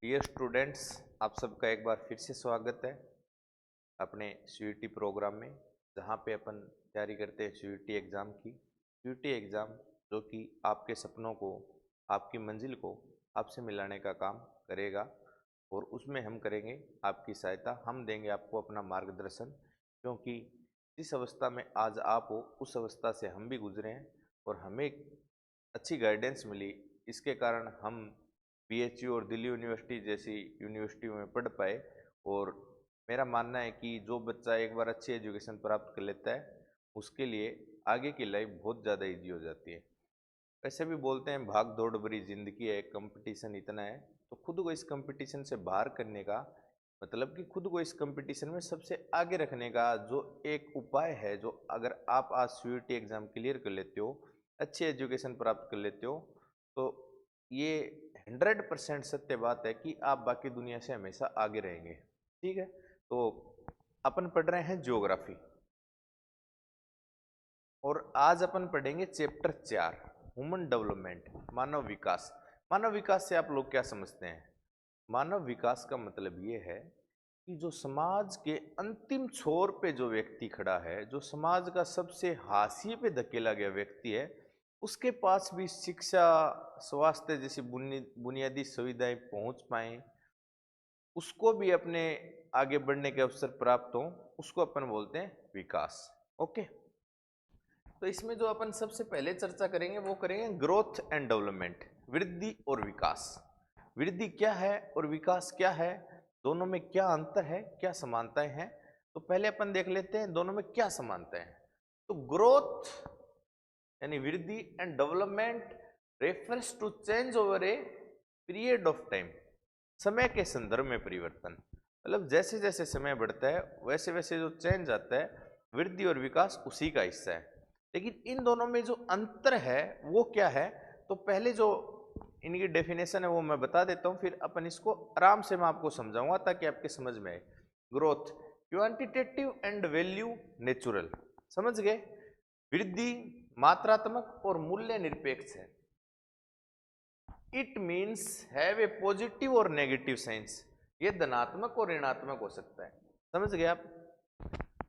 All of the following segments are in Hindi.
डियर स्टूडेंट्स, आप सबका एक बार फिर से स्वागत है अपने सीयूईटी प्रोग्राम में, जहाँ पे अपन तैयारी करते हैं सीयूईटी एग्ज़ाम की। सीयूईटी एग्ज़ाम जो कि आपके सपनों को, आपकी मंजिल को आपसे मिलाने का काम करेगा, और उसमें हम करेंगे आपकी सहायता। हम देंगे आपको अपना मार्गदर्शन, क्योंकि जिस अवस्था में आज आप हो उस अवस्था से हम भी गुजरे हैं और हमें अच्छी गाइडेंस मिली। इसके कारण हम बीएचयू और दिल्ली यूनिवर्सिटी जैसी यूनिवर्सिटियों में पढ़ पाए। और मेरा मानना है कि जो बच्चा एक बार अच्छी एजुकेशन प्राप्त कर लेता है उसके लिए आगे की लाइफ बहुत ज़्यादा इजी हो जाती है। वैसे भी बोलते हैं भाग दौड़ भरी जिंदगी है, कंपटीशन इतना है, तो खुद को इस कंपटीशन से बाहर करने का मतलब कि खुद को इस कंपटीशन में सबसे आगे रखने का जो एक उपाय है, जो अगर आप आज सीयूईटी एग्जाम क्लियर कर लेते हो, अच्छी एजुकेशन प्राप्त कर लेते हो, तो ये 100% सत्य बात है कि आप बाकी दुनिया से हमेशा आगे रहेंगे। ठीक है, तो अपन पढ़ रहे हैं ज्योग्राफी, और आज अपन पढ़ेंगे चैप्टर 4, ह्यूमन डेवलपमेंट, मानव विकास। मानव विकास से आप लोग क्या समझते हैं? मानव विकास का मतलब ये है कि जो समाज के अंतिम छोर पे जो व्यक्ति खड़ा है, जो समाज का सबसे हाशिए पे धकेला गया व्यक्ति है, उसके पास भी शिक्षा, स्वास्थ्य जैसी बुनियादी सुविधाएं पहुंच पाए, उसको भी अपने आगे बढ़ने के अवसर प्राप्त हो, उसको अपन बोलते हैं विकास। ओके, तो इसमें जो अपन सबसे पहले चर्चा करेंगे वो करेंगे ग्रोथ एंड डेवलपमेंट, वृद्धि और विकास। वृद्धि क्या है और विकास क्या है, दोनों में क्या अंतर है, क्या समानताएं हैं। तो पहले अपन देख लेते हैं दोनों में क्या समानताएं हैं। तो ग्रोथ यानी वृद्धि and development refers to change over a period of time, समय के संदर्भ में परिवर्तन। मतलब जैसे जैसे समय बढ़ता है वैसे वैसे जो चेंज आता है, वृद्धि और विकास उसी का हिस्सा है। लेकिन इन दोनों में जो अंतर है वो क्या है, तो पहले जो इनकी डेफिनेशन है वो मैं बता देता हूँ, फिर अपन इसको आराम से मैं आपको समझाऊंगा ताकि आपके समझ में आए। Growth quantitative and value natural, समझ गए। वृद्धि मात्रात्मक और मूल्य निरपेक्ष है। It means have a positive और नेगेटिव साइंस, ये धनात्मक और ऋणात्मक हो सकता है। समझ गए आप?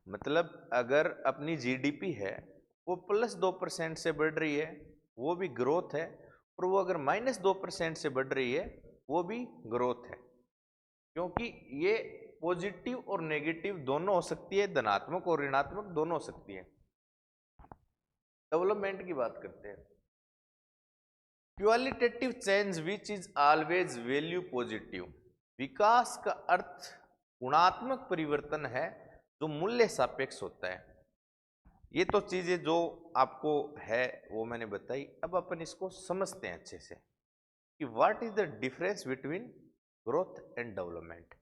मतलब अगर अपनी जीडीपी है वो +2% से बढ़ रही है, वो भी ग्रोथ है, और वो अगर -2% से बढ़ रही है वो भी ग्रोथ है, क्योंकि ये पॉजिटिव और नेगेटिव दोनों हो सकती है, धनात्मक और ऋणात्मक दोनों हो सकती है। डेवलपमेंट की बात करते हैं। Qualitative change which is always value positive, विकास का अर्थ गुणात्मक परिवर्तन है जो मूल्य सापेक्ष होता है। ये तो चीजें जो आपको है वो मैंने बताई। अब अपन इसको समझते हैं अच्छे से कि what is the difference between growth and development.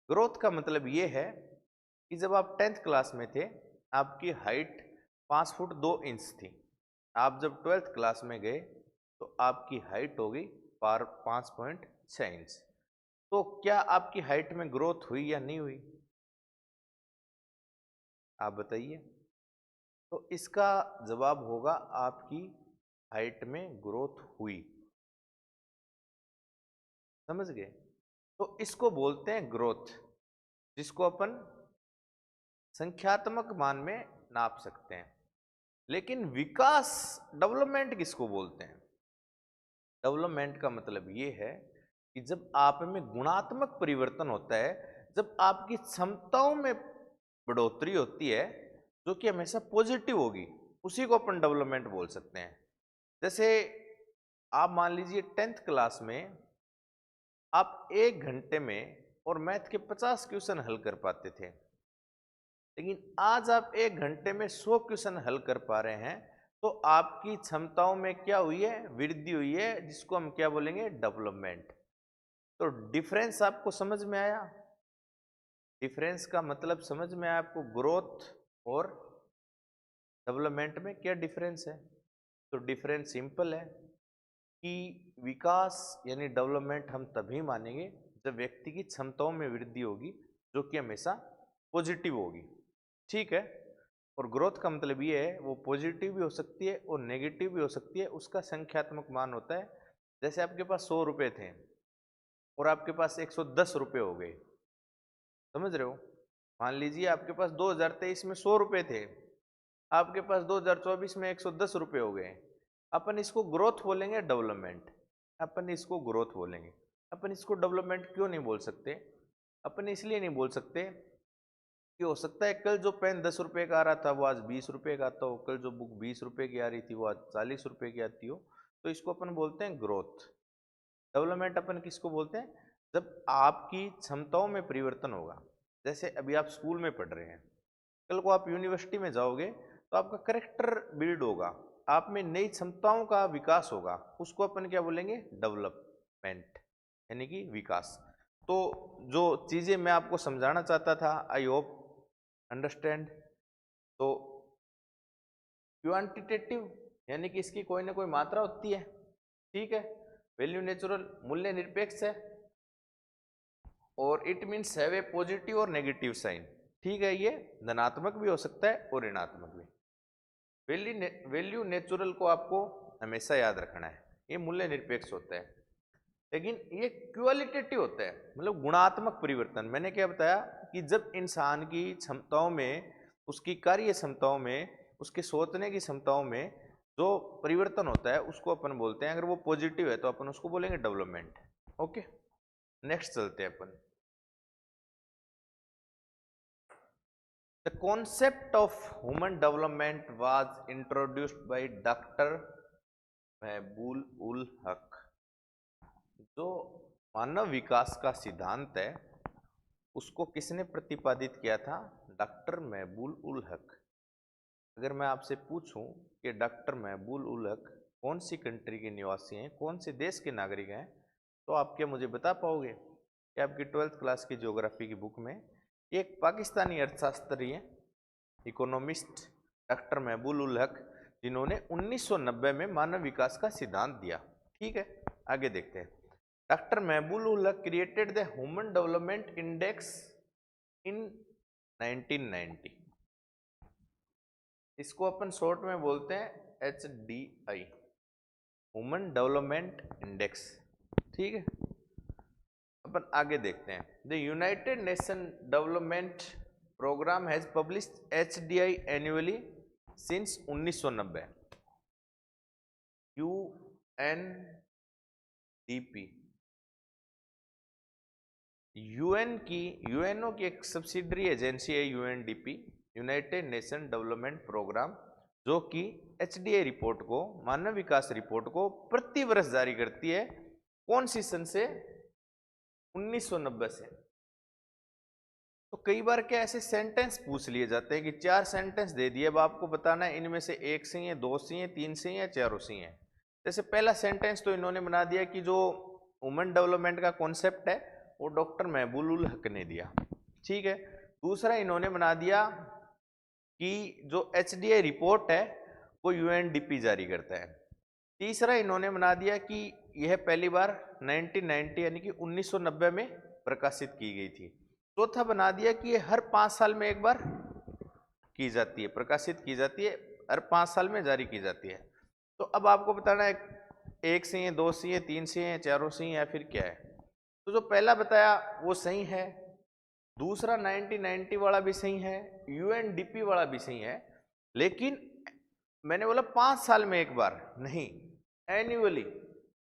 Growth का मतलब ये है कि जब आप 10th क्लास में थे आपकी हाइट 5 फुट 2 इंच थी। आप जब 12th क्लास में गए तो आपकी हाइट हो गई 5.6 इंच। तो क्या आपकी हाइट में ग्रोथ हुई या नहीं हुई? आप बताइए। तो इसका जवाब होगा आपकी हाइट में ग्रोथ हुई। समझ गए? तो इसको बोलते हैं ग्रोथ, जिसको अपन संख्यात्मक मान में नाप सकते हैं। लेकिन विकास, डेवलपमेंट किसको बोलते हैं? डेवलपमेंट का मतलब ये है कि जब आप में गुणात्मक परिवर्तन होता है, जब आपकी क्षमताओं में बढ़ोतरी होती है जो कि हमेशा पॉजिटिव होगी, उसी को अपन डेवलपमेंट बोल सकते हैं। जैसे आप मान लीजिए 10th क्लास में आप 1 घंटे में और मैथ के 50 क्वेश्चन हल कर पाते थे, लेकिन आज आप 1 घंटे में 100 क्वेश्चन हल कर पा रहे हैं। तो आपकी क्षमताओं में क्या हुई है? वृद्धि हुई है, जिसको हम क्या बोलेंगे? डेवलपमेंट। तो डिफरेंस आपको समझ में आया? डिफरेंस का मतलब समझ में आया आपको? ग्रोथ और डेवलपमेंट में क्या डिफरेंस है? तो डिफरेंस सिंपल है कि विकास यानी डेवलपमेंट हम तभी मानेंगे जब व्यक्ति की क्षमताओं में वृद्धि होगी, जो कि हमेशा पॉजिटिव होगी। ठीक है? और ग्रोथ का मतलब ये है वो पॉजिटिव भी हो सकती है और नेगेटिव भी हो सकती है, उसका संख्यात्मक मान होता है। जैसे आपके पास 100 रुपये थे और आपके पास 110 रुपये हो गए, समझ रहे हो। मान लीजिए आपके पास 2023 में 100 रुपये थे, आपके पास 2024 में 110 रुपये हो गए। अपन इसको ग्रोथ बोलेंगे, डेवलपमेंट। अपन इसको ग्रोथ बोलेंगे। अपन इसको डेवलपमेंट क्यों नहीं बोल सकते? अपन इसलिए नहीं बोल सकते कि हो सकता है कल जो पेन 10 रुपये का आ रहा था वो आज 20 रुपये का आता हो, कल जो बुक 20 रुपये की आ रही थी वो आज 40 रुपये की आती हो। तो इसको अपन बोलते हैं ग्रोथ। डेवलपमेंट अपन किसको बोलते हैं? जब आपकी क्षमताओं में परिवर्तन होगा। जैसे अभी आप स्कूल में पढ़ रहे हैं, कल को आप यूनिवर्सिटी में जाओगे तो आपका करेक्टर बिल्ड होगा, आप में नई क्षमताओं का विकास होगा, उसको अपन क्या बोलेंगे? डेवलपमेंट, यानी कि विकास। तो जो चीजें मैं आपको समझाना चाहता था, आई होप अंडरस्टैंड। तो क्वांटिटेटिव यानी कि इसकी कोई ना कोई मात्रा होती है, ठीक है। वैल्यू नेचुरल, मूल्य निरपेक्ष है, और it means have a positive और नेगेटिव साइन, ठीक है। ये धनात्मक भी हो सकता है और ऋणात्मक भी। वैल्यू नेचुरल को आपको हमेशा याद रखना है, ये मूल्य निरपेक्ष होता है। लेकिन ये क्वालिटेटिव होता है, मतलब गुणात्मक परिवर्तन। मैंने क्या बताया कि जब इंसान की क्षमताओं में, उसकी कार्य क्षमताओं में, उसके सोचने की क्षमताओं में जो परिवर्तन होता है उसको अपन बोलते हैं, अगर वो पॉजिटिव है तो अपन उसको बोलेंगे डेवलपमेंट। ओके, नेक्स्ट चलते हैं अपन। The concept of human development was introduced by Dr. महबूल ul हक। जो मानव विकास का सिद्धांत है उसको किसने प्रतिपादित किया था? डॉक्टर महबूल उल हक। अगर मैं आपसे पूछूं कि डॉक्टर महबूल उल हक कौन सी कंट्री के निवासी हैं, कौन से देश के नागरिक हैं, तो आप क्या मुझे बता पाओगे? कि आपकी 12th क्लास की ज्योग्राफी की बुक में एक पाकिस्तानी अर्थशास्त्री हैं, इकोनॉमिस्ट डॉक्टर महबूल उल हक, जिन्होंने 1990 में मानव विकास का सिद्धांत दिया, ठीक है। आगे देखते हैं। Doctor Mahbub ul Haq created the human development index in 1990। इसको अपन शॉर्ट में बोलते हैं HDI, ह्यूमन डेवलपमेंट इंडेक्स, ठीक है। अपन आगे देखते हैं। The United Nation Development Programme has published HDI annually since 1990। UNDP, UNO की एक सब्सिडरी एजेंसी है UNDP, United Nation Development Programme, जो कि HDI रिपोर्ट को, मानव विकास रिपोर्ट को प्रति वर्ष जारी करती है। कौन सी सन से? 1990 से। तो कई बार क्या ऐसे सेंटेंस पूछ लिए जाते हैं कि 4 सेंटेंस दे दिए, अब आपको बताना है इनमें से एक सही है, 2 सही है, 3 सही है, 4 सही है। जैसे पहला सेंटेंस तो इन्होंने बना दिया कि जो ह्यूमन डेवलपमेंट का कॉन्सेप्ट है वो डॉक्टर महबूल उल हक ने दिया, ठीक है। दूसरा इन्होंने बना दिया कि जो HDI रिपोर्ट है वो UNDP जारी करता है। तीसरा इन्होंने बना दिया कि यह पहली बार 1990 यानी कि 1990 में प्रकाशित की गई थी। चौथा बना दिया कि ये हर 5 साल में एक बार की जाती है, प्रकाशित की जाती है, हर 5 साल में जारी की जाती है। तो अब आपको बताना है एक सही है, 2 सही है, 3 सही है, 4 सही है, या फिर क्या है? तो जो पहला बताया वो सही है, दूसरा 1990 वाला भी सही है, UNDP वाला भी सही है, लेकिन मैंने बोला 5 साल में एक बार नहीं, एन्युअली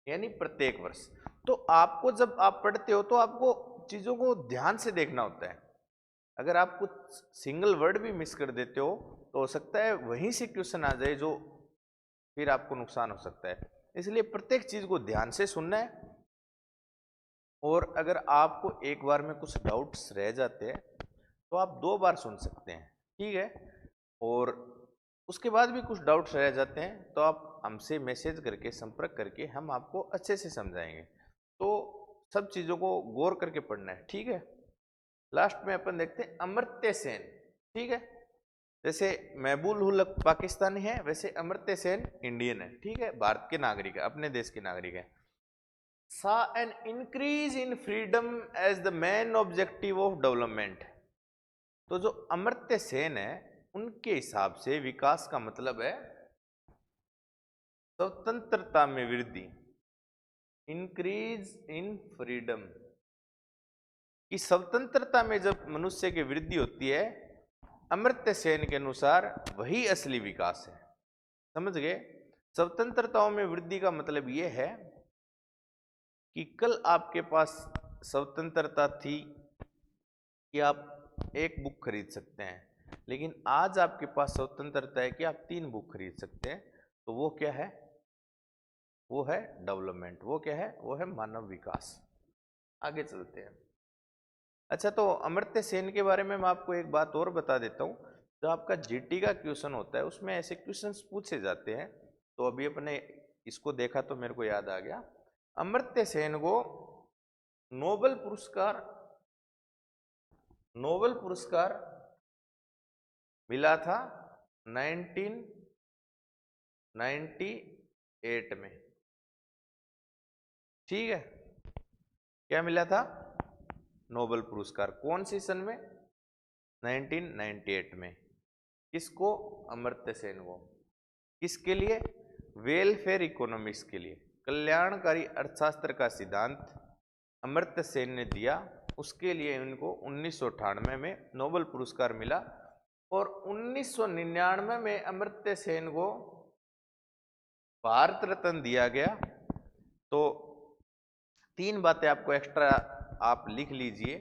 यानी प्रत्येक वर्ष। तो आपको जब आप पढ़ते हो तो आपको चीजों को ध्यान से देखना होता है। अगर आप कुछ सिंगल वर्ड भी मिस कर देते हो तो हो सकता है वहीं से क्वेश्चन आ जाए, जो फिर आपको नुकसान हो सकता है। इसलिए प्रत्येक चीज को ध्यान से सुनना है। और अगर आपको एक बार में कुछ डाउट्स रह जाते हैं तो आप 2 बार सुन सकते हैं, ठीक है। और उसके बाद भी कुछ डाउट्स रह जाते हैं तो आप हमसे मैसेज करके, संपर्क करके हम आपको अच्छे से समझाएंगे। तो सब चीज़ों को गौर करके पढ़ना है, ठीक है। लास्ट में अपन देखते हैं अमर्त्य सेन, ठीक है। जैसे महबूल उल हक पाकिस्तानी है, वैसे अमर्त्य सेन इंडियन है, ठीक है, भारत के नागरिक है, अपने देश के नागरिक है। saw an increase in freedom as the main objective of development। तो जो अमर्त्य सेन है उनके हिसाब से विकास का मतलब है स्वतंत्रता में वृद्धि, इंक्रीज इन फ्रीडम, कि स्वतंत्रता में जब मनुष्य की वृद्धि होती है, अमर्त्य सेन के अनुसार वही असली विकास है। समझ गए? स्वतंत्रताओं में वृद्धि का मतलब यह है कि कल आपके पास स्वतंत्रता थी कि आप एक बुक खरीद सकते हैं, लेकिन आज आपके पास स्वतंत्रता है कि आप 3 बुक खरीद सकते हैं। तो वो क्या है? वो है डेवलपमेंट। वो क्या है? वो है मानव विकास। आगे चलते हैं। अच्छा, तो अमर्त्य सेन के बारे में मैं आपको एक बात और बता देता हूँ। जो आपका जीटी का क्वेश्चन होता है उसमें ऐसे क्वेश्चंस पूछे जाते हैं। तो अभी अपने इसको देखा तो मेरे को याद आ गया। अमर्त्य सेन को नोबेल पुरस्कार मिला था 1998 में। ठीक है, क्या मिला था? नोबेल पुरस्कार। कौन सी सन में? 1998 में। किसको? अमर्त्य सेन को। किसके लिए? वेलफेयर इकोनॉमिक्स के लिए। कल्याणकारी अर्थशास्त्र का सिद्धांत अमर्त्य सेन ने दिया, उसके लिए इनको 1998 में नोबेल पुरस्कार मिला। और 1999 में अमर्त्य सेन को भारत रत्न दिया गया। तो 3 बातें आपको एक्स्ट्रा आप लिख लीजिए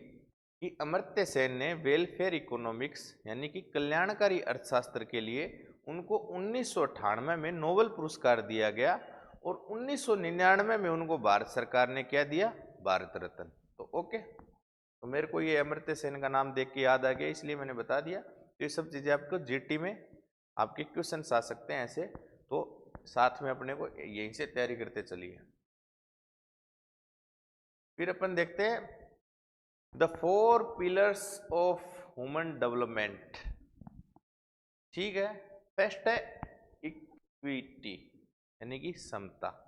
कि अमर्त्य सेन ने वेलफेयर इकोनॉमिक्स यानी कि कल्याणकारी अर्थशास्त्र के लिए उनको 1998 में नोबेल पुरस्कार दिया गया, और 1999 में उनको भारत सरकार ने क्या दिया? भारत रत्न। तो ओके, तो मेरे को ये अमर्त्य सेन का नाम देख के याद आ गया, इसलिए मैंने बता दिया। तो ये सब चीजें आपको जीटी में आपके क्वेश्चन आ सकते हैं ऐसे, तो साथ में अपने को यहीं से तैयारी करते चलिए। फिर अपन देखते हैं the 4 pillars of human development. ठीक है, फर्स्ट है इक्विटी यानी कि समता।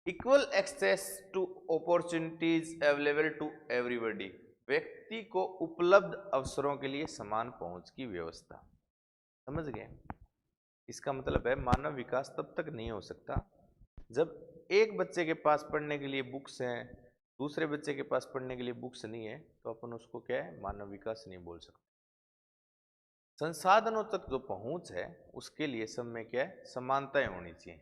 Equal access to opportunities available to everybody, व्यक्ति को उपलब्ध अवसरों के लिए समान पहुंच की व्यवस्था। समझ गए? इसका मतलब है मानव विकास तब तक नहीं हो सकता जब एक बच्चे के पास पढ़ने के लिए बुक्स हैं, दूसरे बच्चे के पास पढ़ने के लिए बुक्स नहीं है, तो अपन उसको क्या है? मानव विकास नहीं बोल सकते। संसाधनों तक जो पहुंच है उसके लिए सब में क्या है? समानताएं होनी चाहिए।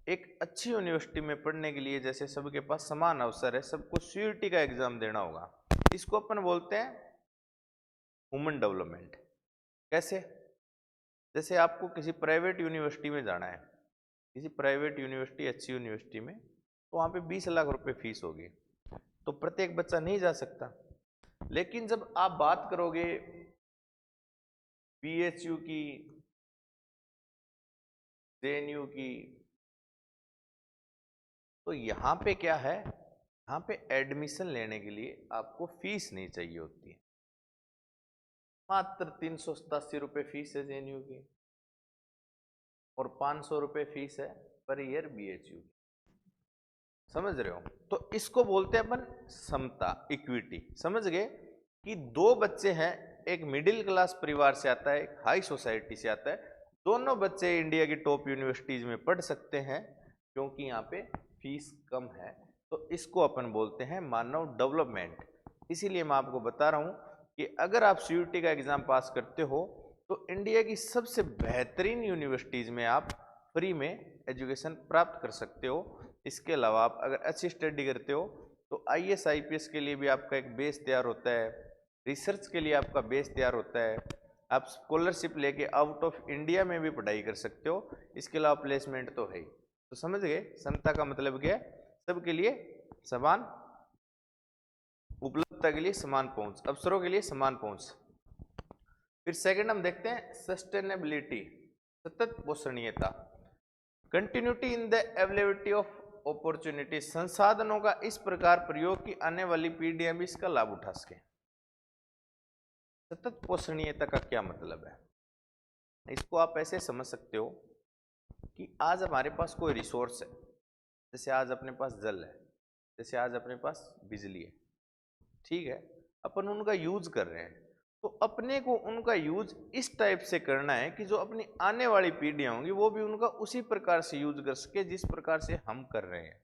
एक अच्छी यूनिवर्सिटी में पढ़ने के लिए जैसे सबके पास समान अवसर है, सबको सीयूईटी का एग्जाम देना होगा, इसको अपन बोलते हैं ह्यूमन डेवलपमेंट। कैसे? जैसे आपको किसी प्राइवेट यूनिवर्सिटी में जाना है, किसी प्राइवेट यूनिवर्सिटी, अच्छी यूनिवर्सिटी में, तो वहाँ पे 20 लाख रुपए फीस होगी, तो प्रत्येक बच्चा नहीं जा सकता। लेकिन जब आप बात करोगे बीएचयू की, जेएनयू की, तो यहाँ पे क्या है? यहाँ पे एडमिशन लेने के लिए आपको फीस नहीं चाहिए होती है। मात्र 387 रुपये फीस है जेएनयू की, और 500 रुपये फीस है पर ईयर बीएचयू की। समझ रहे हो? तो इसको बोलते हैं अपन समता, इक्विटी। समझ गए कि 2 बच्चे हैं, एक मिडिल क्लास परिवार से आता है, एक हाई सोसाइटी से आता है, दोनों बच्चे इंडिया की टॉप यूनिवर्सिटीज में पढ़ सकते हैं क्योंकि यहाँ पे फीस कम है। तो इसको अपन बोलते हैं मानव डेवलपमेंट। इसीलिए मैं आपको बता रहा हूँ कि अगर आप सीयूईटी का एग्जाम पास करते हो तो इंडिया की सबसे बेहतरीन यूनिवर्सिटीज में आप फ्री में एजुकेशन प्राप्त कर सकते हो। इसके अलावा आप अगर अच्छी स्टडी करते हो तो आईएएस आईपीएस के लिए भी आपका एक बेस तैयार होता है, रिसर्च के लिए आपका बेस तैयार होता है, आप स्कॉलरशिप लेके आउट ऑफ इंडिया में भी पढ़ाई कर सकते हो। इसके अलावा प्लेसमेंट तो है ही। तो समझ गए समता का मतलब क्या है? सबके लिए समान उपलब्धता के लिए समान पहुंच, अवसरों के लिए समान पहुंच। फिर सेकंड हम देखते हैं सस्टेनेबिलिटी, सतत पोषणीयता। Continuity in the availability of opportunity, संसाधनों का इस प्रकार प्रयोग कि आने वाली पीढ़ियां भी इसका लाभ उठा सके। सतत पोषणीयता का क्या मतलब है? इसको आप ऐसे समझ सकते हो कि आज हमारे पास कोई रिसोर्स है, जैसे आज अपने पास जल है, जैसे आज अपने पास बिजली है, ठीक है, अपन उनका यूज कर रहे हैं, तो अपने को उनका यूज इस टाइप से करना है कि जो अपनी आने वाली पीढ़ियां होंगी वो भी उनका उसी प्रकार से यूज कर सके जिस प्रकार से हम कर रहे हैं।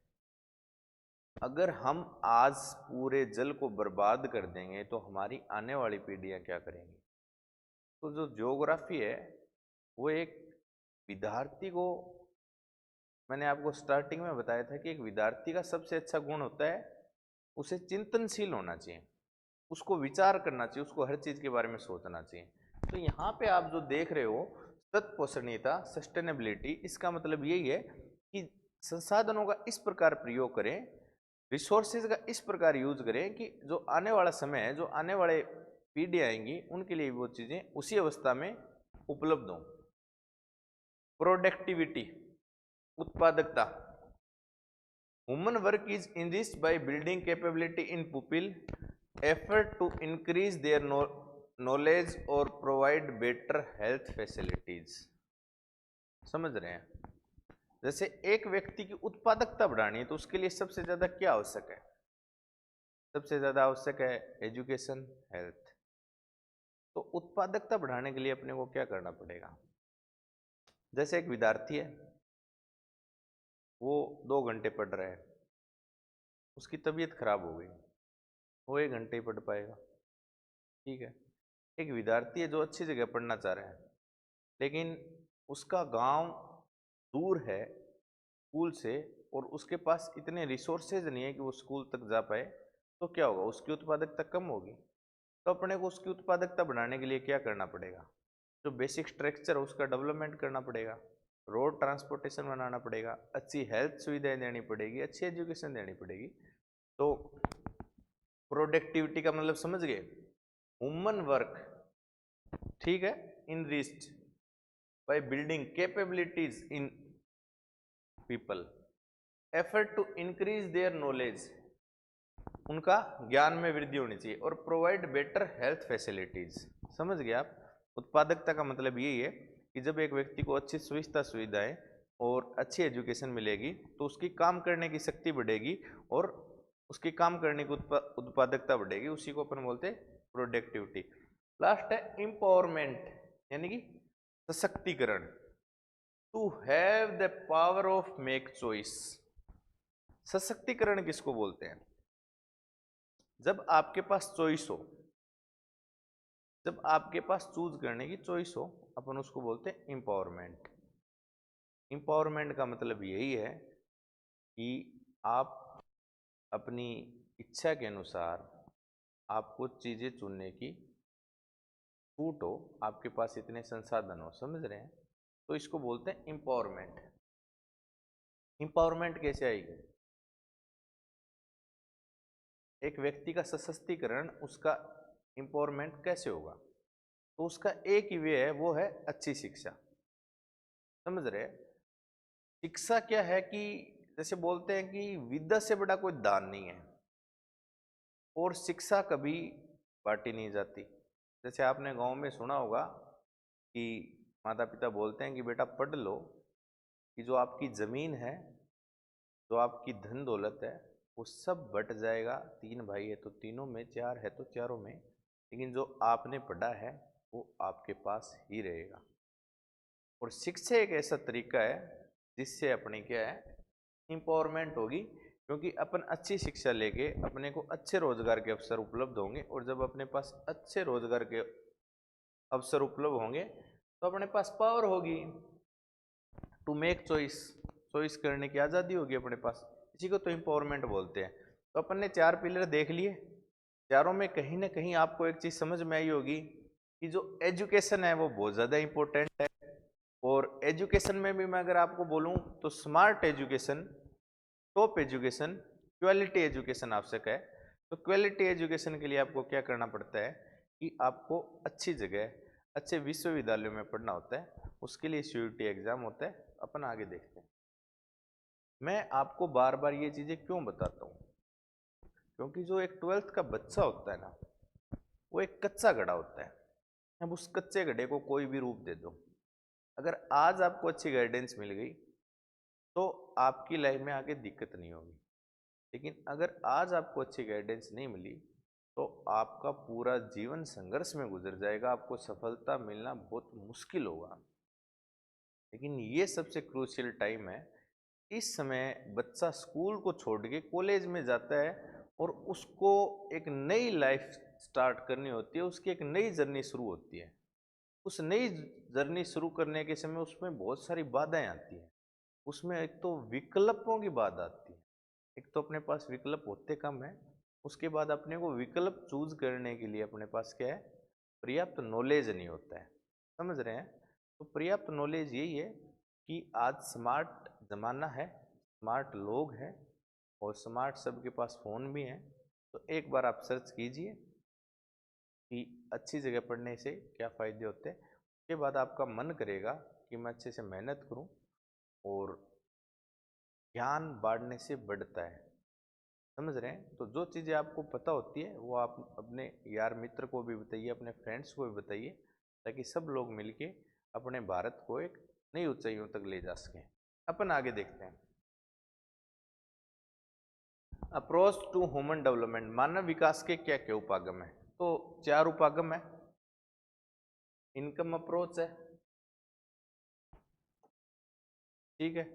अगर हम आज पूरे जल को बर्बाद कर देंगे तो हमारी आने वाली पीढ़ियां क्या करेंगी। तो जो ज्योग्राफी है वो एक विद्यार्थी को, मैंने आपको स्टार्टिंग में बताया था कि एक विद्यार्थी का सबसे अच्छा गुण होता है उसे चिंतनशील होना चाहिए, उसको विचार करना चाहिए, उसको हर चीज के बारे में सोचना चाहिए। तो यहाँ पे आप जो देख रहे हो तत्पोषणीयता, सस्टेनेबिलिटी, इसका मतलब यही है कि संसाधनों का इस प्रकार प्रयोग करें, रिसोर्सेज का इस प्रकार यूज करें कि जो आने वाला समय है, जो आने वाले पीढ़ी आएंगी, उनके लिए वो चीजें उसी अवस्था में उपलब्ध हों। प्रोडक्टिविटी, उत्पादकता, human work is enriched by building capability in pupil effort to increase their knowledge or provide better health facilities। समझ रहे हैं? जैसे एक व्यक्ति की उत्पादकता बढ़ानी है तो उसके लिए सबसे ज्यादा क्या आवश्यक है? सबसे ज्यादा आवश्यक है एजुकेशन, हेल्थ। तो उत्पादकता बढ़ाने के लिए अपने को क्या करना पड़ेगा? जैसे एक विद्यार्थी है, वो 2 घंटे पढ़ रहा है, उसकी तबीयत खराब हो गई, वो 1 घंटे ही पढ़ पाएगा। ठीक है। एक विद्यार्थी है जो अच्छी जगह पढ़ना चाह रहा है, लेकिन उसका गांव दूर है स्कूल से और उसके पास इतने रिसोर्सेज नहीं है कि वो स्कूल तक जा पाए, तो क्या होगा? उसकी उत्पादकता कम होगी। तो अपने को उसकी उत्पादकता बढ़ाने के लिए क्या करना पड़ेगा? जो बेसिक स्ट्रक्चर है उसका डेवलपमेंट करना पड़ेगा, रोड ट्रांसपोर्टेशन बनाना पड़ेगा, अच्छी हेल्थ सुविधाएं देनी पड़ेगी, अच्छी एजुकेशन देनी पड़ेगी। तो प्रोडक्टिविटी का मतलब समझ गए? ह्यूमन वर्क, ठीक है, enriched by building capabilities in people, effort to increase their knowledge, उनका ज्ञान में वृद्धि होनी चाहिए, और प्रोवाइड बेटर हेल्थ फैसिलिटीज। समझ गए आप? उत्पादकता का मतलब यही है कि जब एक व्यक्ति को अच्छी सुविधाएं और अच्छी एजुकेशन मिलेगी तो उसकी काम करने की शक्ति बढ़ेगी और उसकी काम करने की उत्पादकता बढ़ेगी। उसी को अपन बोलते हैं प्रोडक्टिविटी। लास्ट है एम्पावरमेंट, यानी कि सशक्तिकरण। To have the power of make choice. सशक्तिकरण किसको बोलते हैं? जब आपके पास चॉइस हो, जब आपके पास चूज करने की चॉइस हो, अपन उसको बोलते हैं एम्पावरमेंट। एम्पावरमेंट का मतलब यही है कि आप अपनी इच्छा के अनुसार आपको चीजें चुनने की छूट हो, आपके पास इतने संसाधन हो। समझ रहे हैं? तो इसको बोलते हैं एम्पावरमेंट। एम्पावरमेंट कैसे आएगी? एक व्यक्ति का सशक्तिकरण, उसका एम्पावरमेंट कैसे होगा? तो उसका एक ही वे है, वो है अच्छी शिक्षा। समझ रहे? शिक्षा क्या है कि जैसे बोलते हैं कि विद्या से बड़ा कोई दान नहीं है, और शिक्षा कभी बांटी नहीं जाती। जैसे आपने गांव में सुना होगा कि माता पिता बोलते हैं कि बेटा पढ़ लो, कि जो आपकी जमीन है, जो आपकी धन दौलत है, वो सब बट जाएगा। 3 भाई है तो तीनों में, 4 है तो चारों में, लेकिन जो आपने पढ़ा है वो आपके पास ही रहेगा। और शिक्षा एक ऐसा तरीका है जिससे अपनी क्या है, एम्पावरमेंट होगी। क्योंकि अपन अच्छी शिक्षा लेके अपने को अच्छे रोजगार के अवसर उपलब्ध होंगे, और जब अपने पास अच्छे रोजगार के अवसर उपलब्ध होंगे तो अपने पास पावर होगी टू मेक चॉइस। चॉइस करने की आज़ादी होगी अपने पास। इसी को तो एम्पावरमेंट बोलते हैं। तो अपन ने 4 पिलर देख लिए, चारों में कहीं ना कहीं आपको एक चीज समझ में आई होगी कि जो एजुकेशन है वो बहुत ज़्यादा इंपॉर्टेंट है। और एजुकेशन में भी मैं अगर आपको बोलूं तो smart education, top education, quality education आवश्यक है। तो क्वालिटी एजुकेशन के लिए आपको क्या करना पड़ता है कि आपको अच्छी जगह, अच्छे विश्वविद्यालयों में पढ़ना होता है। उसके लिए सीयूईटी एग्जाम होता है। अपन आगे देखते हैं। मैं आपको बार बार ये चीज़ें क्यों बताता हूँ? क्योंकि जो एक 12th का बच्चा होता है ना, वो एक कच्चा घड़ा होता है। अब उस कच्चे घड़े को कोई भी रूप दे दो, अगर आज आपको अच्छी गाइडेंस मिल गई तो आपकी लाइफ में आगे दिक्कत नहीं होगी। लेकिन अगर आज आपको अच्छी गाइडेंस नहीं मिली तो आपका पूरा जीवन संघर्ष में गुजर जाएगा, आपको सफलता मिलना बहुत मुश्किल होगा। लेकिन ये सबसे क्रूशियल टाइम है इस समय बच्चा स्कूल को छोड़ के कॉलेज में जाता है और उसको एक नई लाइफ स्टार्ट करनी होती है, उसकी एक नई जर्नी शुरू होती है। उस नई जर्नी शुरू करने के समय उसमें बहुत सारी बाधाएं आती हैं। उसमें एक तो विकल्पों की बात आती है। एक तो अपने पास विकल्प होते कम है, उसके बाद अपने को विकल्प चूज करने के लिए अपने पास क्या है, पर्याप्त नॉलेज नहीं होता है। समझ रहे हैं? तो पर्याप्त नॉलेज यही है कि आज स्मार्ट ज़माना है, स्मार्ट लोग हैं और स्मार्ट सबके पास फ़ोन भी हैं। तो एक बार आप सर्च कीजिए कि अच्छी जगह पढ़ने से क्या फ़ायदे होते हैं। उसके बाद आपका मन करेगा कि मैं अच्छे से मेहनत करूं, और ज्ञान बाढ़ने से बढ़ता है। समझ रहे हैं? तो जो चीज़ें आपको पता होती है वो आप अपने यार मित्र को भी बताइए, अपने फ्रेंड्स को भी बताइए, ताकि सब लोग मिलके अपने भारत को एक नई ऊंचाइयों तक ले जा सकें। अपन आगे देखते हैं। अप्रोच टू ह्यूमन डेवलपमेंट, मानव विकास के क्या क्या उपागम है? तो 4 उपागम है। इनकम अप्रोच है, ठीक है।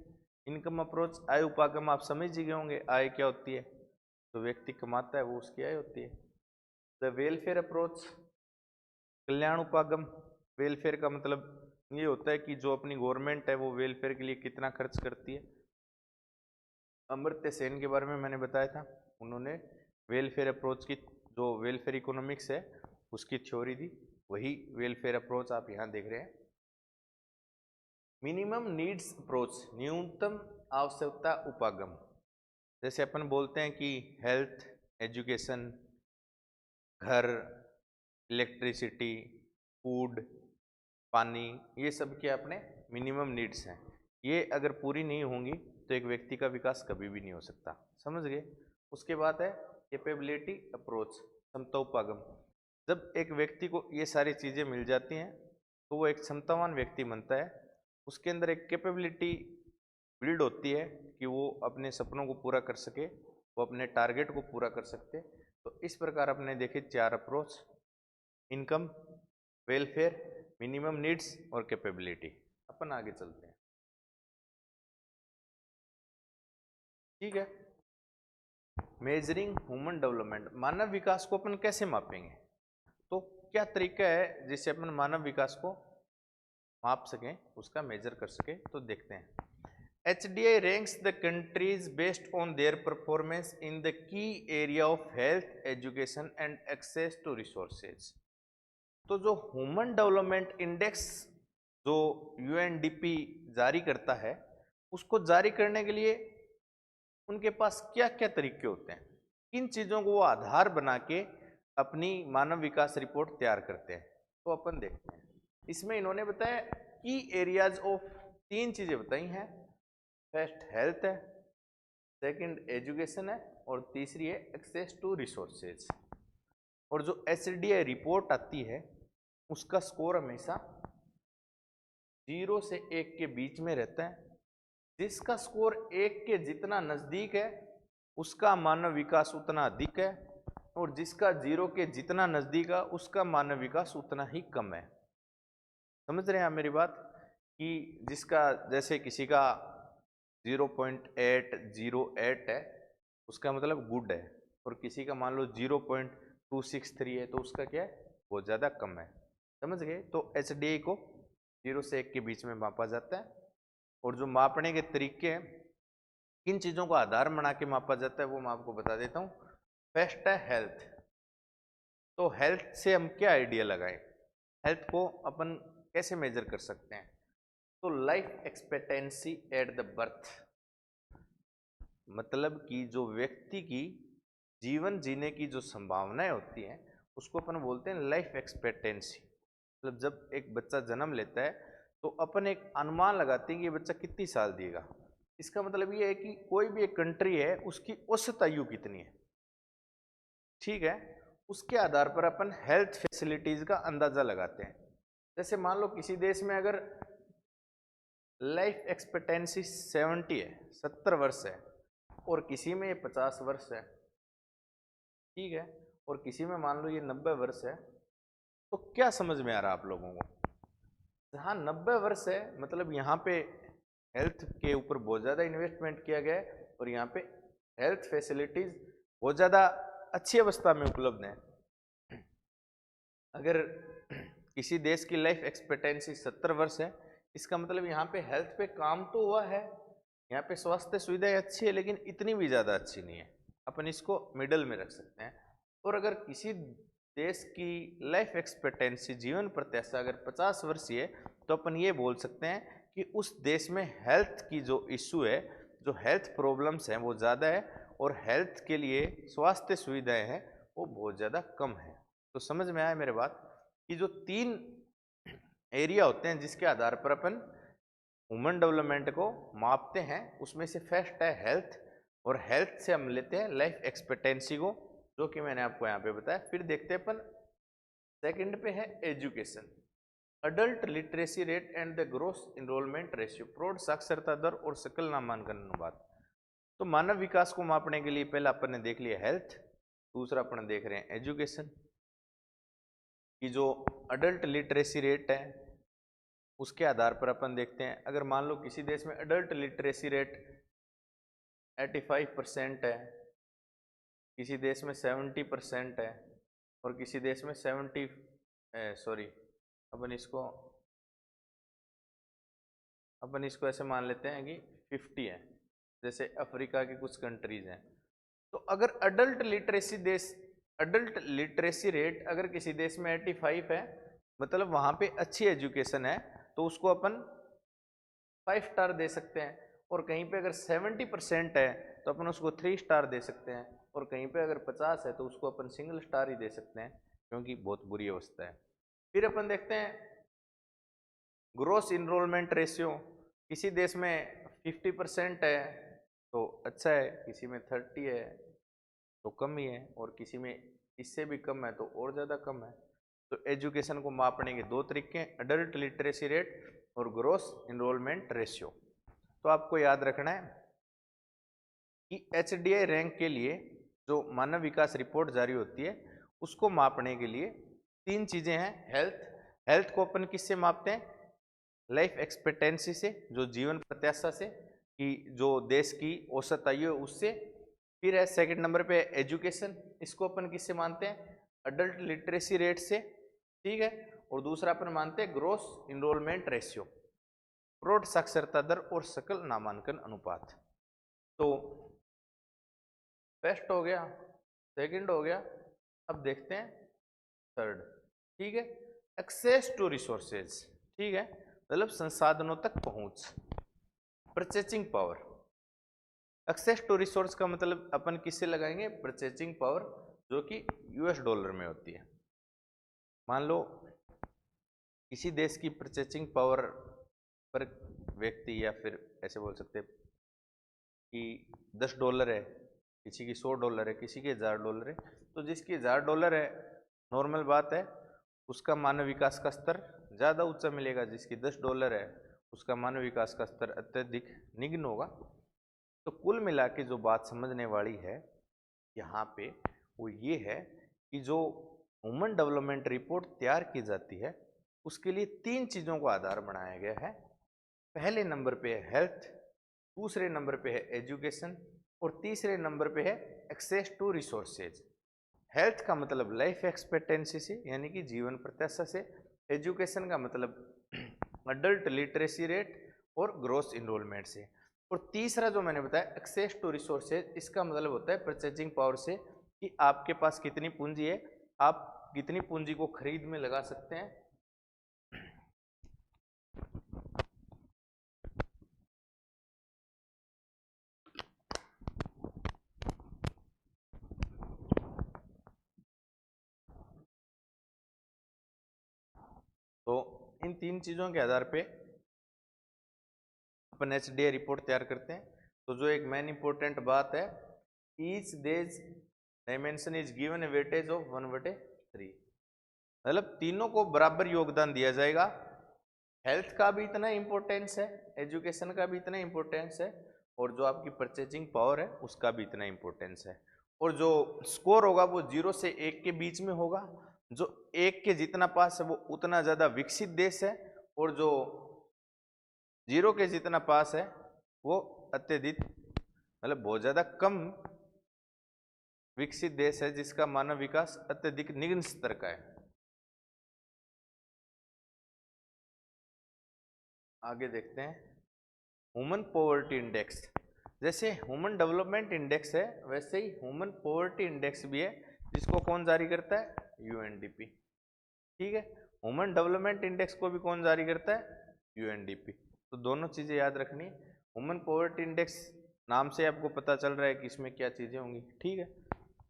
इनकम अप्रोच, आय उपागम आप समझ ही गए होंगे, आय क्या होती है, तो व्यक्ति कमाता है वो उसकी आय होती है। द वेलफेयर अप्रोच, कल्याण उपागम। वेलफेयर का मतलब ये होता है कि जो अपनी गवर्नमेंट है वो वेलफेयर के लिए कितना खर्च करती है। अमर्त्य सेन के बारे में मैंने बताया था, उन्होंने वेलफेयर अप्रोच की, जो वेलफेयर इकोनॉमिक्स है उसकी थ्योरी दी, वही वेलफेयर अप्रोच आप यहाँ देख रहे हैं। मिनिमम नीड्स अप्रोच, न्यूनतम आवश्यकता उपागम। जैसे अपन बोलते हैं कि हेल्थ, एजुकेशन, घर, इलेक्ट्रिसिटी, फूड, पानी, ये सब के अपने मिनिमम नीड्स हैं। ये अगर पूरी नहीं होंगी तो एक व्यक्ति का विकास कभी भी नहीं हो सकता। समझ गए? उसके बाद है कैपेबिलिटी अप्रोच, क्षमता उपागम। जब एक व्यक्ति को ये सारी चीज़ें मिल जाती हैं तो वो एक क्षमतावान व्यक्ति बनता है। उसके अंदर एक कैपेबिलिटी बिल्ड होती है कि वो अपने सपनों को पूरा कर सके, वो अपने टारगेट को पूरा कर सकते। तो इस प्रकार अपने देखे 4 approach: income, welfare, minimum needs और कैपेबिलिटी। अपन आगे चलते हैं, ठीक है। मेजरिंग ह्यूमन डेवलपमेंट, मानव विकास को अपन कैसे मापेंगे? तो क्या तरीका है जिससे अपन मानव विकास को माप सकें, उसका मेजर कर सकें? तो देखते हैं। HDI ranks the countries based on their performance in the key area of health, education and access to resources। तो जो ह्यूमन डेवलपमेंट इंडेक्स जो UNDP जारी करता है, उसको जारी करने के लिए उनके पास क्या क्या तरीके होते हैं, किन चीज़ों को वो आधार बना के अपनी मानव विकास रिपोर्ट तैयार करते हैं, तो अपन देखते हैं। इसमें इन्होंने बताया की एरियाज ऑफ 3 चीज़ें बताई हैं। फर्स्ट हेल्थ है, सेकंड एजुकेशन है और तीसरी है एक्सेस टू रिसोर्सेज। और जो HDI रिपोर्ट आती है उसका स्कोर हमेशा 0 से 1 के बीच में रहता है। जिसका स्कोर 1 के जितना नजदीक है उसका मानव विकास उतना अधिक है, और जिसका 0 के जितना नजदीक है उसका मानव विकास उतना ही कम है। समझ रहे हैं आप मेरी बात? कि जिसका जैसे किसी का 0.808 है उसका मतलब गुड है, और किसी का मान लो 0.263 है तो उसका क्या है, बहुत ज़्यादा कम है। समझ गए? तो HDI को 0 से 1 के बीच में मापा जाता है। और जो मापने के तरीके हैं, किन चीज़ों को आधार बना के मापा जाता है, वो मैं आपको बता देता हूँ। फर्स्ट है हेल्थ। तो हेल्थ से हम क्या आइडिया लगाएं, हेल्थ को अपन कैसे मेजर कर सकते हैं? तो life expectancy at the birth, मतलब कि जो व्यक्ति की जीवन जीने की जो संभावनाएं होती हैं उसको अपन बोलते हैं लाइफ एक्सपेक्टेंसी। मतलब जब एक बच्चा जन्म लेता है तो अपन एक अनुमान लगाते हैं कि ये बच्चा कितनी साल जिएगा। इसका मतलब ये है कि कोई भी एक कंट्री है उसकी औसत आयु कितनी है, ठीक है। उसके आधार पर अपन हेल्थ फैसिलिटीज का अंदाजा लगाते हैं। जैसे मान लो किसी देश में अगर लाइफ एक्सपेक्टेंसी 70 है, 70 वर्ष है, और किसी में 50 वर्ष है, ठीक है, और किसी में मान लो ये 90 वर्ष है, तो क्या समझ में आ रहा है आप लोगों को? जहाँ 90 वर्ष है मतलब यहाँ पे हेल्थ के ऊपर बहुत ज़्यादा इन्वेस्टमेंट किया गया है और यहाँ पे हेल्थ फैसिलिटीज बहुत ज़्यादा अच्छी अवस्था में उपलब्ध हैं। अगर किसी देश की लाइफ एक्सपेक्टेंसी 70 वर्ष है, इसका मतलब यहाँ पे हेल्थ पे काम तो हुआ है, यहाँ पे स्वास्थ्य सुविधाएं अच्छी है, लेकिन इतनी भी ज़्यादा अच्छी नहीं है। अपन इसको मिडल में रख सकते हैं। और अगर किसी देश की लाइफ एक्सपेक्टेंसी जीवन प्रत्याशा अगर 50 वर्षीय है, तो अपन ये बोल सकते हैं कि उस देश में हेल्थ की जो इशू है, जो हेल्थ प्रॉब्लम्स हैं वो ज़्यादा है और हेल्थ के लिए स्वास्थ्य सुविधाएं हैं वो बहुत ज़्यादा कम है। तो समझ में आया मेरे बात कि जो 3 एरिया होते हैं जिसके आधार पर अपन ह्यूमन डेवलपमेंट को मापते हैं, उसमें से फर्स्ट है हेल्थ, और हेल्थ से हम लेते हैं लाइफ एक्सपेक्टेंसी को, जो कि मैंने आपको यहाँ पे बताया। फिर देखते हैं अपन सेकंड पे है education, adult literacy rate and the gross enrolment ratio, प्रौढ़ साक्षरता दर और सकल नामांकन अनुपात। तो मानव विकास को मापने के लिए पहला अपन ने देख लिया हेल्थ, दूसरा अपन देख रहे हैं एजुकेशन की जो अडल्ट लिटरेसी रेट है उसके आधार पर अपन देखते हैं। अगर मान लो किसी देश में अडल्ट लिटरेसी रेट 85% है, किसी देश में 70% है और किसी देश में अपन इसको ऐसे मान लेते हैं कि 50 है, जैसे अफ्रीका की कुछ कंट्रीज हैं। तो अगर अडल्ट लिटरेसी रेट अगर किसी देश में 85 है, मतलब वहाँ पे अच्छी एजुकेशन है, तो उसको अपन 5 स्टार दे सकते हैं। और कहीं पे अगर 70% है तो अपन उसको 3 स्टार दे सकते हैं। और कहीं पे अगर 50 है तो उसको अपन सिंगल स्टार ही दे सकते हैं, क्योंकि बहुत बुरी अवस्था है। फिर अपन देखते हैं ग्रोस इनरोलमेंट रेशियो, किसी देश में 50% है तो अच्छा है, किसी में 30 है तो कम ही है, और किसी में इससे भी कम है तो और ज़्यादा कम है। तो एजुकेशन को मापने के 2 तरीके हैं, अडल्ट लिटरेसी रेट और ग्रोस इनरोलमेंट रेशियो। तो आपको याद रखना है कि HDI रैंक के लिए जो मानव विकास रिपोर्ट जारी होती है उसको मापने के लिए 3 चीज़ें हैं। हेल्थ को अपन किससे मापते हैं? लाइफ एक्सपेक्टेंसी से, जो जीवन प्रत्याशा से, कि जो देश की औसत आयु है उससे। फिर है सेकंड नंबर पे एजुकेशन, इसको अपन किससे मानते हैं? अडल्ट लिटरेसी रेट से, ठीक है। और दूसरा अपन मानते हैं ग्रोस इनरोलमेंट रेशियो, प्रौढ़ साक्षरता दर और सकल नामांकन अनुपात। तो फर्स्ट हो गया, सेकंड हो गया, अब देखते हैं थर्ड, ठीक है। एक्सेस टू रिसोर्सेज, ठीक है, मतलब संसाधनों तक पहुंच। Purchasing power, access to resource का मतलब अपन किससे लगाएंगे? परचेजिंग पावर, जो कि US डॉलर में होती है। मान लो किसी देश की परचेजिंग पावर पर व्यक्ति, या फिर ऐसे बोल सकते कि $10 है, किसी की $100 है, किसी की $1000 है। तो जिसकी $1000 है, नॉर्मल बात है, उसका मानव विकास का स्तर ज़्यादा ऊंचा मिलेगा। जिसकी $10 है उसका मानव विकास का स्तर अत्यधिक निम्न होगा। तो कुल मिला के जो बात समझने वाली है यहाँ पे वो ये है कि जो ह्यूमन डेवलपमेंट रिपोर्ट तैयार की जाती है उसके लिए 3 चीज़ों को आधार बनाया गया है। पहले नंबर पे है हेल्थ, दूसरे नंबर पे है एजुकेशन और तीसरे नंबर पे है एक्सेस टू रिसोर्सेज। हेल्थ का मतलब लाइफ एक्सपेक्टेंसी से, यानी कि जीवन प्रत्याशा से। एजुकेशन का मतलब अडल्ट लिटरेसी रेट और ग्रोस इनरोलमेंट से। और तीसरा जो मैंने बताया एक्सेस टू रिसोर्सेज, इसका मतलब होता है परचेजिंग पावर से, कि आपके पास कितनी पूंजी है, आप कितनी पूंजी को खरीद में लगा सकते हैं। तो इन 3 चीजों के आधार पे अपन HDI रिपोर्ट तैयार करते हैं। तो जो एक मेन इंपॉर्टेंट बात है, ईच देश dimension is given A weightage of 1/3, मतलब तीनों को बराबर योगदान दिया जाएगा। हेल्थ का भी इतना इंपॉर्टेंस है, एजुकेशन का भी इतना इंपॉर्टेंस है, और जो आपकी परचेजिंग पावर है उसका भी इतना इंपॉर्टेंस है। और जो स्कोर होगा वो 0 से 1 के बीच में होगा। जो 1 के जितना पास है वो उतना ज़्यादा विकसित देश है, और जो जीरो के जितना पास है वो अत्यधिक मतलब बहुत ज्यादा कम विकसित देश है जिसका मानव विकास अत्यधिक निम्न स्तर का है। आगे देखते हैं ह्यूमन पॉवर्टी इंडेक्स। जैसे ह्यूमन डेवलपमेंट इंडेक्स है वैसे ही ह्यूमन पॉवर्टी इंडेक्स भी है, जिसको कौन जारी करता है? यूएनडीपी। ठीक है, ह्यूमन डेवलपमेंट इंडेक्स को भी कौन जारी करता है? यूएनडीपी। तो दोनों चीजें याद रखनी। ह्यूमन पॉवर्टी इंडेक्स नाम से आपको पता चल रहा है कि इसमें क्या चीजें होंगी। ठीक है,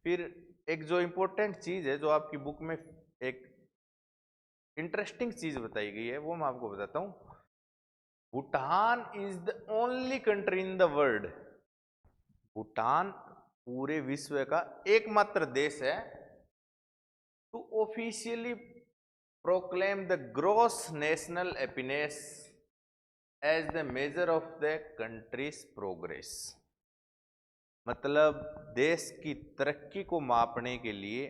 फिर एक जो इंपॉर्टेंट चीज है जो आपकी बुक में एक इंटरेस्टिंग चीज बताई गई है वो मैं आपको बताता हूं। Bhutan is the only country in the world, Bhutan पूरे विश्व का एकमात्र देश है to officially proclaim the gross national happiness as the major of the country's progress. मतलब देश की तरक्की को मापने के लिए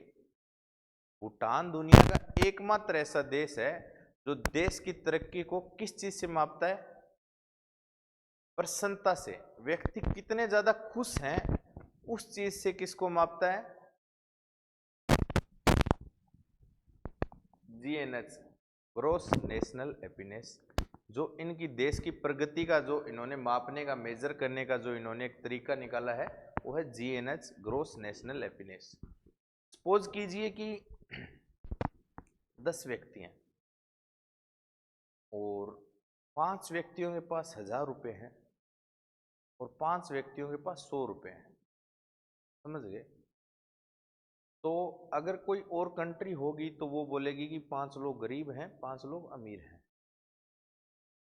भूटान दुनिया का एकमात्र ऐसा देश है जो देश की तरक्की को किस चीज से मापता है? प्रसन्नता से। व्यक्ति कितने ज्यादा खुश हैं उस चीज से किसको मापता है? GNH, gross national happiness. जो इनकी देश की प्रगति का जो इन्होंने मापने का मेजर करने का जो इन्होंने एक तरीका निकाला है वो है GNH, gross national happiness. Suppose कीजिए कि 10 व्यक्ति हैं और 5 व्यक्तियों के पास 1000 रुपये हैं और 5 व्यक्तियों के पास 100 रुपये हैं। समझ गए? तो अगर कोई और कंट्री होगी तो वो बोलेगी कि 5 लोग गरीब हैं, 5 लोग अमीर हैं।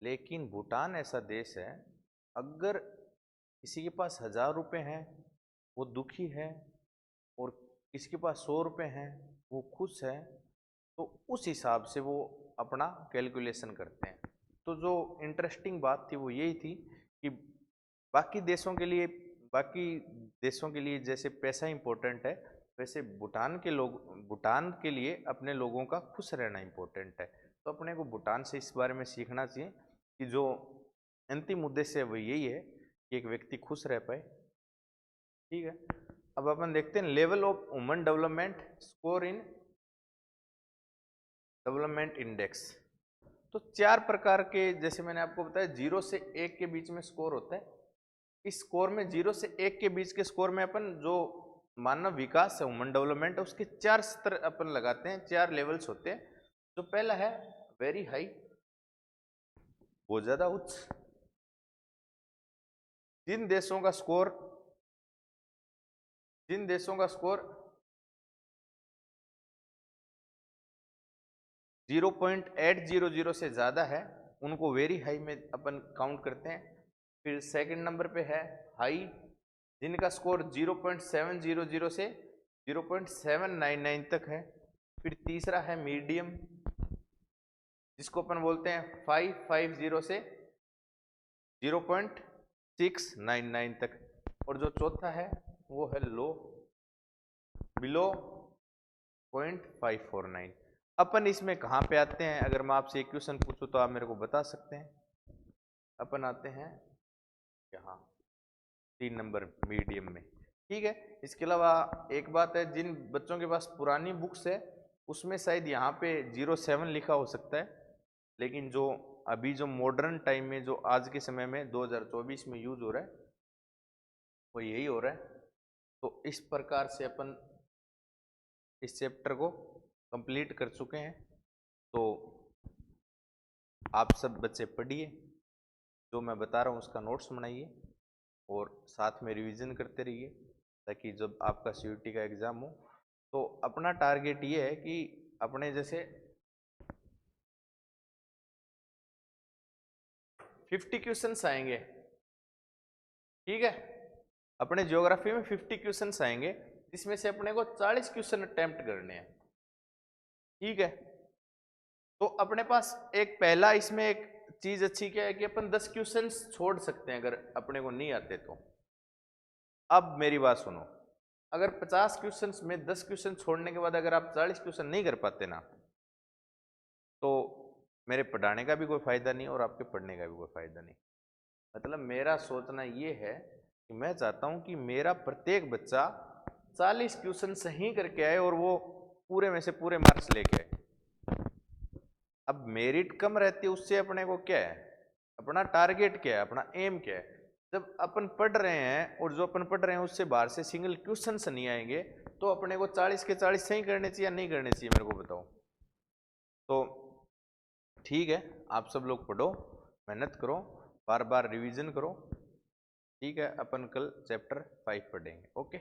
लेकिन भूटान ऐसा देश है, अगर किसी के पास 1000 रुपये हैं वो दुखी है और किसी के पास 100 रुपये हैं वो खुश है, तो उस हिसाब से वो अपना कैलकुलेशन करते हैं। तो जो इंटरेस्टिंग बात थी वो यही थी कि बाकी देशों के लिए जैसे पैसा इंपॉर्टेंट है वैसे भूटान के लिए अपने लोगों का खुश रहना इंपॉर्टेंट है। तो अपने को भूटान से इस बारे में सीखना चाहिए कि जो अंतिम उद्देश्य है वो यही है कि एक व्यक्ति खुश रह पाए। ठीक है, अब अपन देखते हैं level of human development score in development index. तो 4 प्रकार के, जैसे मैंने आपको बताया 0 से 1 के बीच में स्कोर होता है। इस स्कोर में 0 से 1 के बीच के स्कोर में अपन जो मानव विकास है, ह्यूमन डेवलपमेंट है, उसके 4 स्तर अपन लगाते हैं, 4 लेवल्स होते हैं। जो पहला है वेरी हाई, बहुत ज्यादा उच्च। जिन देशों का स्कोर 0.800 से ज्यादा है उनको वेरी हाई में अपन काउंट करते हैं। फिर सेकंड नंबर पे है हाई, जिनका स्कोर 0.700 से 0.799 तक है। फिर तीसरा है मीडियम, जिसको अपन बोलते हैं 550 से 0.699 तक। और जो चौथा है वो है लो, बिलो 0.549। अपन इसमें कहाँ पे आते हैं? अगर मैं आपसे एक क्वेश्चन पूछूं तो आप मेरे को बता सकते हैं। अपन आते हैं यहाँ 3 नंबर मीडियम में। ठीक है, इसके अलावा एक बात है, जिन बच्चों के पास पुरानी बुक्स है उसमें शायद यहाँ पे 07 लिखा हो सकता है, लेकिन जो अभी जो मॉडर्न टाइम में जो आज के समय में 2024 में यूज हो रहा है वो यही हो रहा है। तो इस प्रकार से अपन इस चैप्टर को कंप्लीट कर चुके हैं। तो आप सब बच्चे पढ़िए, जो मैं बता रहा हूँ उसका नोट्स बनाइए और साथ में रिवीजन करते रहिए, ताकि जब आपका सीयूटी का एग्ज़ाम हो तो अपना टारगेट ये है कि अपने जैसे 50 क्वेश्चंस आएंगे। ठीक है, अपने ज्योग्राफी में 50 क्वेश्चंस आएंगे, जिसमें से अपने को 40 क्वेश्चन अटेम्प्ट करने हैं। ठीक है, तो अपने पास एक पहला इसमें एक चीज अच्छी क्या है कि अपन 10 क्वेश्चंस छोड़ सकते हैं अगर अपने को नहीं आते तो। अब मेरी बात सुनो, अगर 50 क्वेश्चंस में 10 क्वेश्चन छोड़ने के बाद अगर आप 40 क्वेश्चन नहीं कर पाते ना, तो मेरे पढ़ाने का भी कोई फ़ायदा नहीं और आपके पढ़ने का भी कोई फ़ायदा नहीं। मतलब मेरा सोचना ये है कि मैं चाहता हूँ कि मेरा प्रत्येक बच्चा 40 क्वेश्चन सही करके आए और वो पूरे में से पूरे मार्क्स लेके आए। अब मेरिट कम रहती है, उससे अपने को क्या है, अपना टारगेट क्या है, अपना एम क्या है। जब अपन पढ़ रहे हैं और जो अपन पढ़ रहे हैं उससे बाहर से सिंगल क्वेश्चन नहीं आएंगे तो अपने को 40 के 40 सही करने चाहिए या नहीं करने चाहिए, मेरे को बताओ। तो ठीक है, आप सब लोग पढ़ो, मेहनत करो, बार बार रिवीजन करो। ठीक है, अपन कल चैप्टर 5 पढ़ेंगे। ओके।